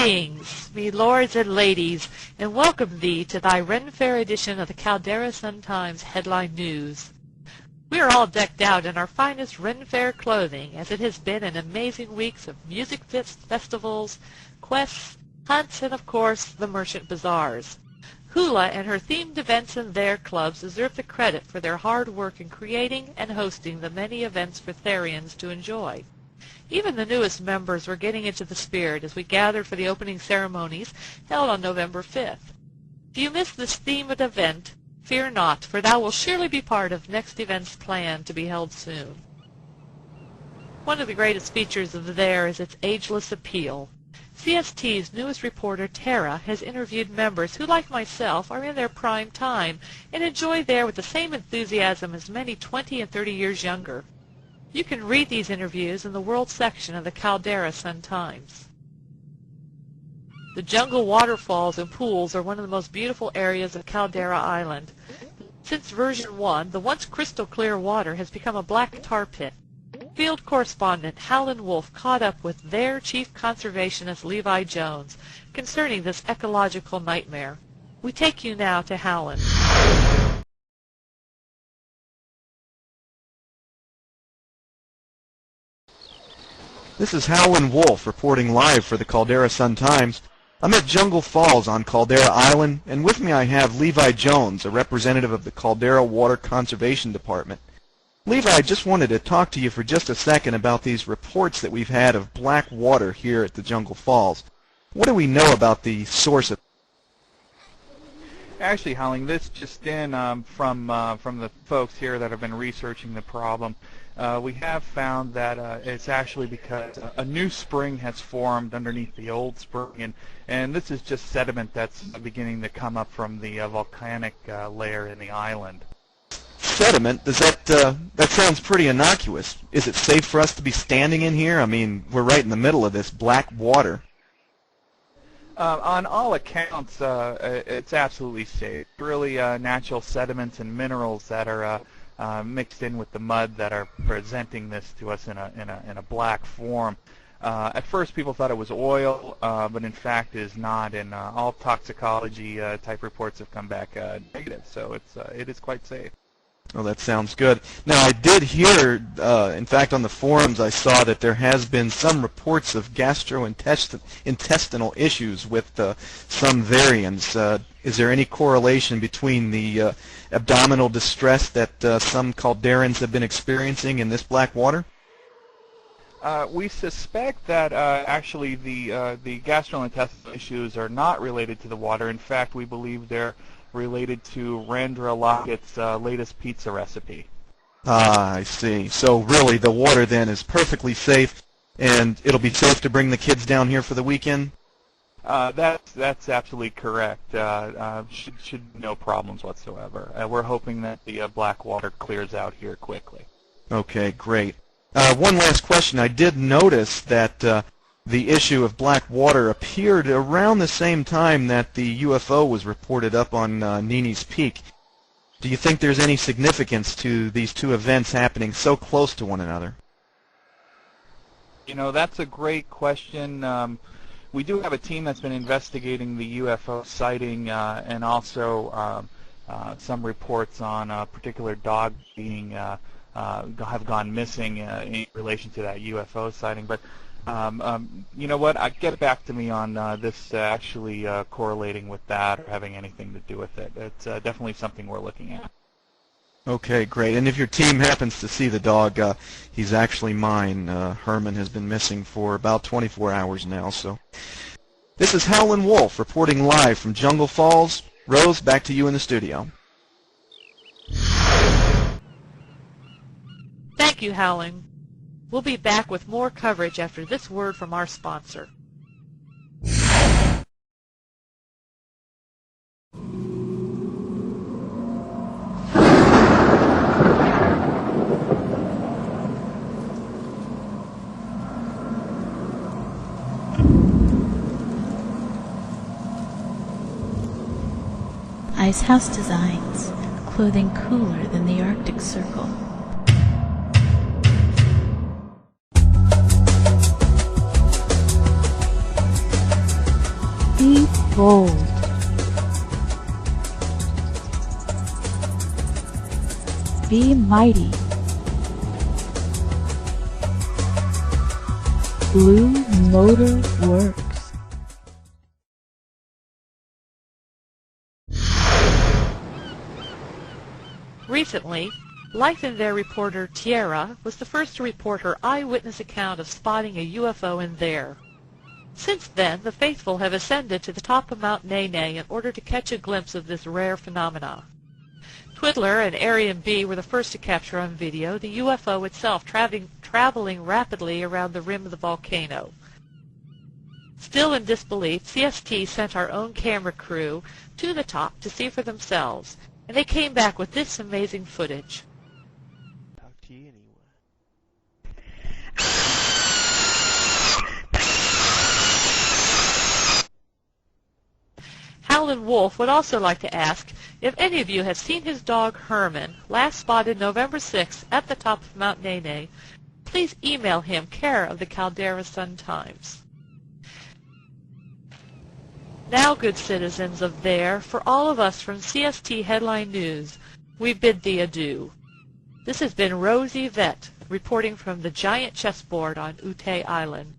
Greetings, me lords and ladies, and welcome thee to thy Ren Fair edition of the Caldera Sun-Times Headline News. We are all decked out in our finest Ren Fair clothing, as it has been an amazing week of music festivals, quests, hunts, and of course, the merchant bazaars. Hula and her themed events and their clubs deserve the credit for their hard work in creating and hosting the many events for Therians to enjoy. Even the newest members were getting into the spirit as we gathered for the opening ceremonies held on November 5th. If you missed this themed event, fear not, for thou will surely be part of next events planned to be held soon. One of the greatest features of there is its ageless appeal. CST's newest reporter, Tara, has interviewed members who, like myself, are in their prime time and enjoy there with the same enthusiasm as many 20 and 30 years younger. You can read these interviews in the World section of the Caldera Sun-Times. The jungle waterfalls and pools are one of the most beautiful areas of Caldera Island. Since version 1, the once crystal clear water has become a black tar pit. Field correspondent Howlin' Wolf caught up with their chief conservationist Levi Jones concerning this ecological nightmare. We take you now to Howlin'. This is Howlin' Wolf reporting live for the Caldera Sun-Times. I'm at Jungle Falls on Caldera Island, and with me I have Levi Jones, a representative of the Caldera Water Conservation Department. Levi, I just wanted to talk to you for just a second about these reports that we've had of black water here at the Jungle Falls. What do we know about the source of? Actually, Howling, this just in from the folks here that have been researching the problem. We have found that it's actually because a new spring has formed underneath the old spring, and this is just sediment that's beginning to come up from the volcanic layer in the island. Sediment? Does that sounds pretty innocuous. Is it safe for us to be standing in here? I mean, we're right in the middle of this black water. On all accounts, it's absolutely safe. Really natural sediments and minerals that are mixed in with the mud that are presenting this to us in a black form. At first, people thought it was oil, but in fact, it is not. And all toxicology type reports have come back negative, so it is quite safe. Oh, that sounds good. Now, I did hear, in fact, on the forums, I saw that there has been some reports of gastrointestinal issues with some variants. Is there any correlation between the abdominal distress that some Calderans have been experiencing in this black water? We suspect that actually the gastrointestinal issues are not related to the water. In fact, we believe they're related to Randra Lockett's latest pizza recipe. Ah, I see. So really the water then is perfectly safe, and it'll be safe to bring the kids down here for the weekend? That's absolutely correct. Should no problems whatsoever. We're hoping that the black water clears out here quickly. Okay, great. One last question. I did notice that the issue of black water appeared around the same time that the UFO was reported up on Nini's Peak. Do you think there's any significance to these two events happening so close to one another? You know, that's a great question. We do have a team that's been investigating the UFO sighting and also some reports on a particular dog being have gone missing in relation to that UFO sighting. But you know what? Get back to me on this actually correlating with that or having anything to do with it. It's definitely something we're looking at. Okay, great. And if your team happens to see the dog, he's actually mine. Herman has been missing for about 24 hours now. So, this is Howlin' Wolf reporting live from Jungle Falls. Rose, back to you in the studio. Thank you, Howling. We'll be back with more coverage after this word from our sponsor. Icehouse Designs, clothing cooler than the Arctic Circle. bold. Be mighty. Blue Motor Works. Recently, Life in There reporter Tierra was the first to report her eyewitness account of spotting a UFO in there. Since then, the faithful have ascended to the top of Mount Nene in order to catch a glimpse of this rare phenomena. Twiddler and Arian B were the first to capture on video the UFO itself traveling rapidly around the rim of the volcano. Still in disbelief, CST sent our own camera crew to the top to see for themselves, and they came back with this amazing footage. Talk to you anyway. Howlin' Wolf would also like to ask if any of you have seen his dog Herman, last spotted November 6th at the top of Mount Nene. Please email him, care of the Caldera Sun-Times. Now, good citizens of there, for all of us from CST Headline News, we bid thee adieu. This has been Rosie Vett, reporting from the giant chessboard on Ute Island.